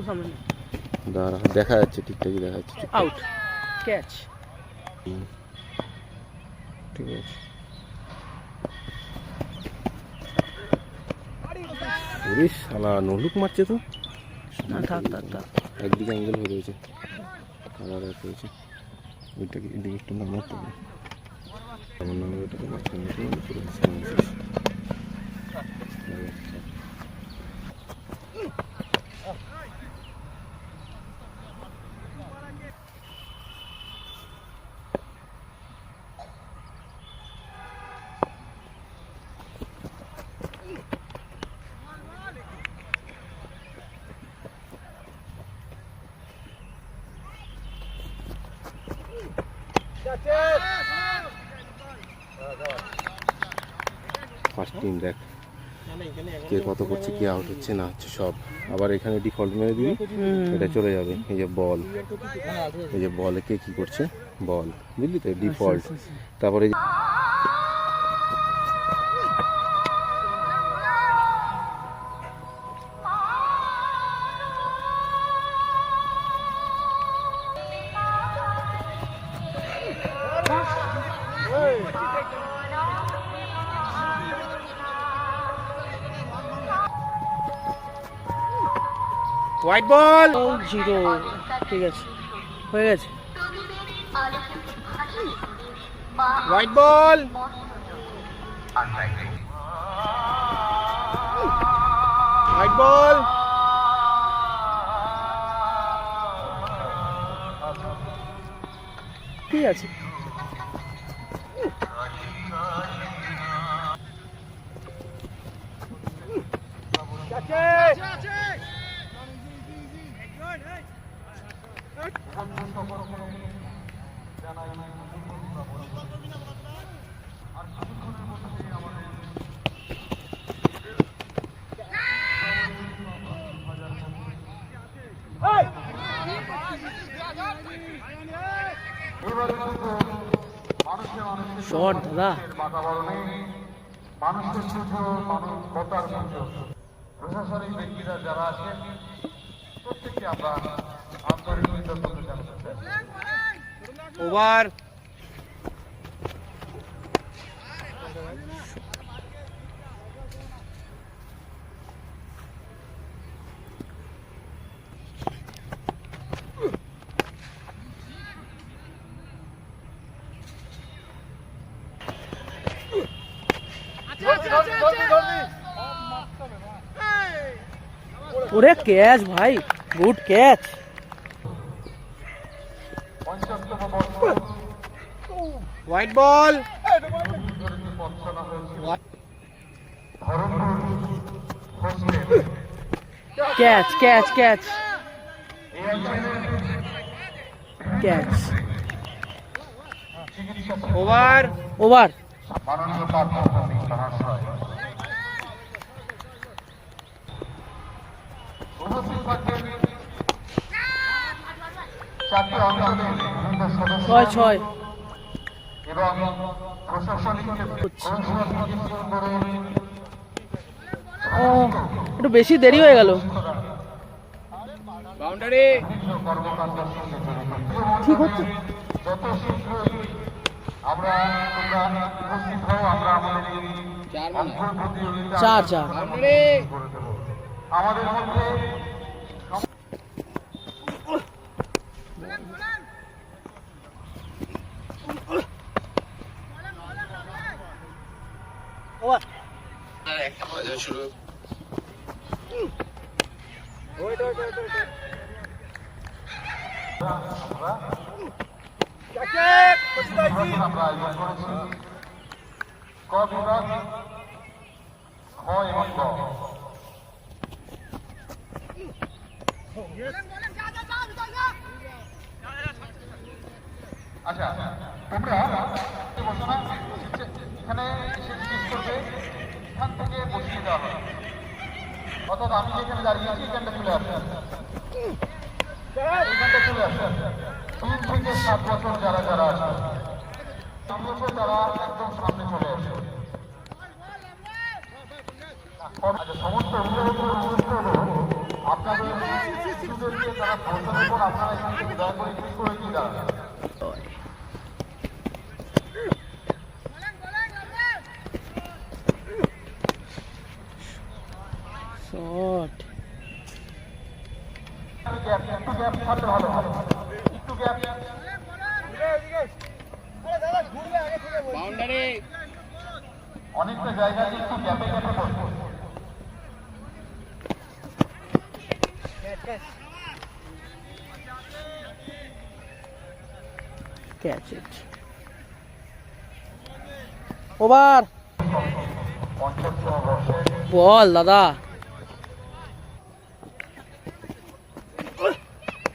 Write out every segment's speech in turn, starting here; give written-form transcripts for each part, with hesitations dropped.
সামনে দাঁড়া, দেখা যাচ্ছে, ঠিকঠাকই দেখা যাচ্ছে। Out, catch. ঠিক আছে। ওরে শালা নলুক মারছে তো। না থাক থাক থাক। একদিকে অ্যাঙ্গেল হয়ে রয়েছে, কালার এক হয়েছে। ওইটাকে এদিকে একটু নামাতে হবে। আমার নামে ওটাকে মাঝখানে পুরো ফার্স্ট টিম দেখ কে কত করছে, কে আউট হচ্ছে না হচ্ছে সব। আবার এখানে ডিফল্ট মেরে দিবি, এটা চলে যাবে। এই যে বল, এই যে বলে কে কি করছে, বল, বুঝলি তো, ডিফল্ট। তারপরে হোয়াইট বল, 0। ঠিক আছে, হয়ে গেছে। White ball, white ball. ঠিক আছে। শট দাদা, মানুষের সুযোগ, মানবতার সুযোগ, প্রশাসনিক ব্যক্তিরা যারা আছেন প্রত্যেককে আমরা আন্তরিক কৃতজ্ঞতা জানাচ্ছি। ওভার। ওরে ক্যাচ ভাই, good catch. White ball, catch catch catch catch. Over, over. মাননীয় প্রার্থী মহাশয় উপস্থিত থাকবেন চারটি অঞ্চলে বিভিন্ন সদস্য 6-6 এবং প্রশাসনিক ও একটু বেশি দেরি হয়ে গেল। বাউন্ডারি কর্মকাণ্ডের সঙ্গে ঠিক হচ্ছে। যত শীঘ্রই আমরা তোমরা উপস্থিত হও, আমরা আমাদের অঙ্কন প্রতিযোগিতা 4-4 করে দেব। আমাদের মধ্যে আমরা আয়োজন করেছি ক বিভাগ, খ এবং গ। আচ্ছা, তোমরা বসো না, এখানে এসে জিজ্ঞেস করবে, এখান থেকে বসিয়ে দেওয়া হবে। অর্থাৎ আমি যেখানে দাঁড়িয়েছি এখানটা চলে আসবে, এখানটা চলে আসবে। 3 থেকে 7 বছর যারা যারা আছে তারা একদম সামনে চলে আসবে। আচ্ছা, সমস্ত অভিভাবকদের অনুরোধ করবো আপনাদের যারা বলতে দেখুন আপনারা এখান থেকে দয়া করে ঠিক করে দিয়ে দাঁড়ান। শট একটু গ্যাপ থাকলে ভালো হবে, একটু গ্যাপ। অনেকটা জায়গাতে একটু গ্যাপে গ্যাপে বসবো। ক্যাচ ইট ওভার বল দাদা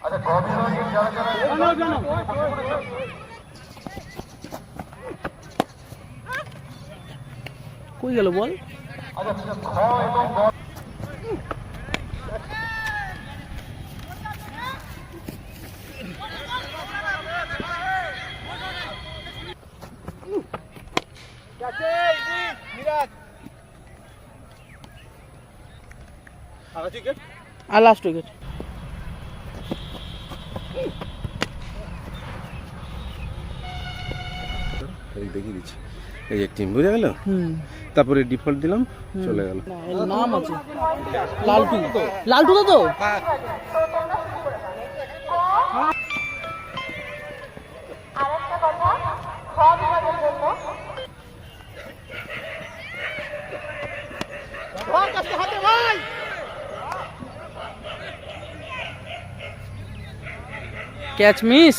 আচ্ছা যারা যারা কই গেল বল আচ্ছা খ এবং গ আর লাস্ট উইকেট এই দেখিয়ে দিচ্ছি, এই এক টিম বুঝে গেল। তারপরে ডিফল্ট দিলাম, চলে গেল। নাম আছে লালটু, লালটু তো আরেকটা কথা, খ বিভাগের জন্য ক্যাচ মিস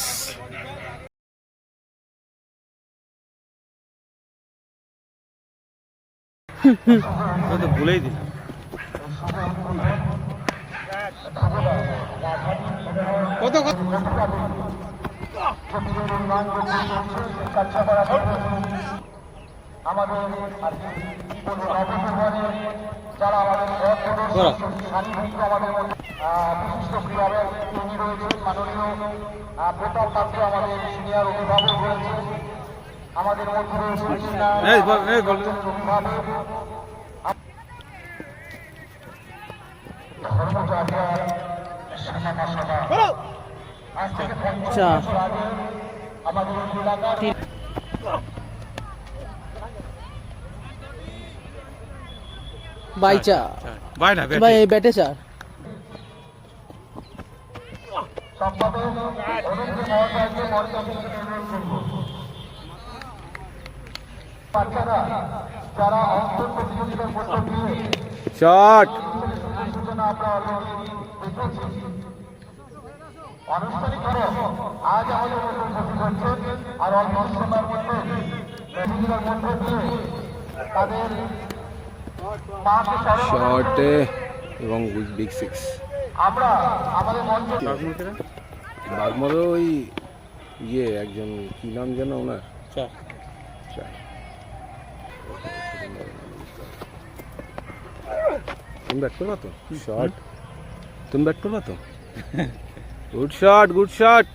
তো ভুলেই দিলাম। কত আমাদের যারা আমাদের সান্নিধ্য আমাদের বিশিষ্ট ক্রীড়াবিদ তিনি রয়েছেন, মাননীয় প্রতাপ পাত্র আমাদের সিনিয়র অভিভাবক রয়েছে, আমাদের মধ্যে রয়েছে অভিভাবক ধর্মচার্য সিনেমা সভা। আজ থেকে 50 বছর আগে আমাদের এলাকার বাইচা ভাই ব্যাটে চার সম্পাদক অরুণজি মহাশয়কে মঞ্চে অনুরোধ করব। বাচ্চারা যারা অঙ্কন প্রতিযোগিতার মধ্য দিয়ে শট সূচনা আমরা অলরেডি দেখেছি, আনুষ্ঠানিকভাবে আজ আমাদের মধ্যে উপস্থিত হচ্ছেন। আর অল্প সময়ের মধ্যে প্রতিযোগিতার মধ্য দিয়ে তাদের মাকে স্মরণ শটে এবং বিগ সিক্স। আমরা আমাদের মঞ্চে বাগমারও ওই ইয়ে একজন কি নাম যেন ওনার, তুমি ব্যাট করবা তো? শট তুমি ব্যাট করবা তো? Good shot, good shot.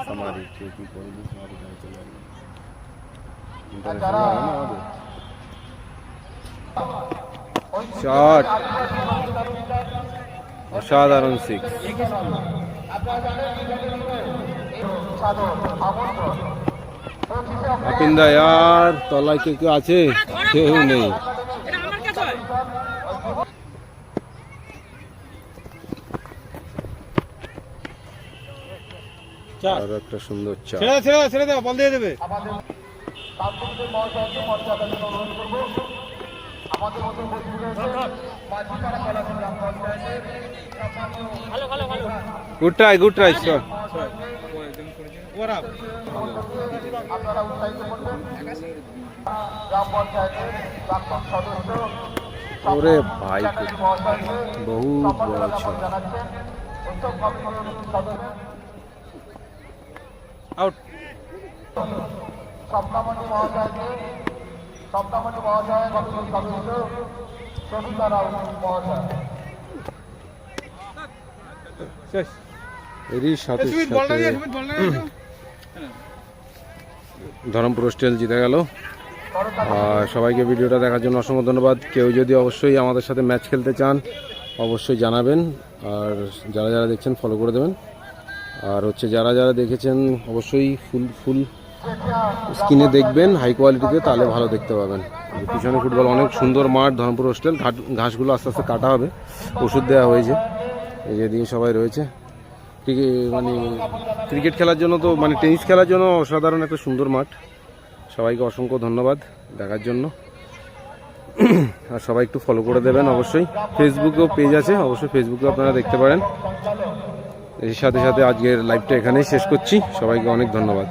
हमारी खेती कोई भी हमारी गाँव चले शॉट असाधारण सिक्स। अपिंदा यार तलाय के केউ আছে? কেউ নেই। আর একটা সুন্দর চার। ছেড়ে দাও, বল দিয়ে দেবে। আমাদের তান্ত্রিকদের মহাশয়কে মঞ্চে আসার জন্য অনুরোধ করব। আমাদের মধ্যে উপস্থিত রয়েছে মাঝিপাড়া কলাপুর গ্রাম পঞ্চায়েতের গুড ট্রাই স্যার। আপনারা উৎসাহিত করবেন। গ্রাম পঞ্চায়েতের প্রাক্তন সদস্য ওরে ভাই মহাশয়কে বহু বড় ছিল। জানাচ্ছেন উৎসব কমিটির সদস্য আউট। সপ্তামণি মহাশয়কে সপ্তামণি মহাশয় কমিটির সদস্য সবিতা রাও মহাশয়। শেষ। এরই সাথে সাথে ধরমপুর স্টেল জিতে গেল। আর সবাইকে ভিডিওটা দেখার জন্য অসংখ্য ধন্যবাদ। কেউ যদি অবশ্যই আমাদের সাথে ম্যাচ খেলতে চান অবশ্যই জানাবেন, আর যারা যারা দেখছেন ফলো করে দেবেন। আর হচ্ছে যারা যারা দেখেছেন অবশ্যই ফুল স্ক্রিনে দেখবেন হাই কোয়ালিটিতে, তাহলে ভালো দেখতে পাবেন। পিছনে ফুটবল, অনেক সুন্দর মাঠ, ধরমপুর হোস্টেল। ঘাসগুলো আস্তে আস্তে কাটা হবে, ওষুধ দেওয়া হয়েছে। এই যে দিকে সবাই রয়েছে। মানে ক্রিকেট খেলার জন্য তো, মানে টেনিস খেলার জন্য অসাধারণ একটা সুন্দর মাঠ। সবাইকে অসংখ্য ধন্যবাদ দেখার জন্য। আর সবাই একটু ফলো করে দেবেন অবশ্যই। ফেসবুকেও পেজ আছে, অবশ্যই ফেসবুকেও আপনারা দেখতে পারেন। এর সাথে সাথে আজকের লাইভটা এখানেই শেষ করছি। সবাইকে অনেক ধন্যবাদ।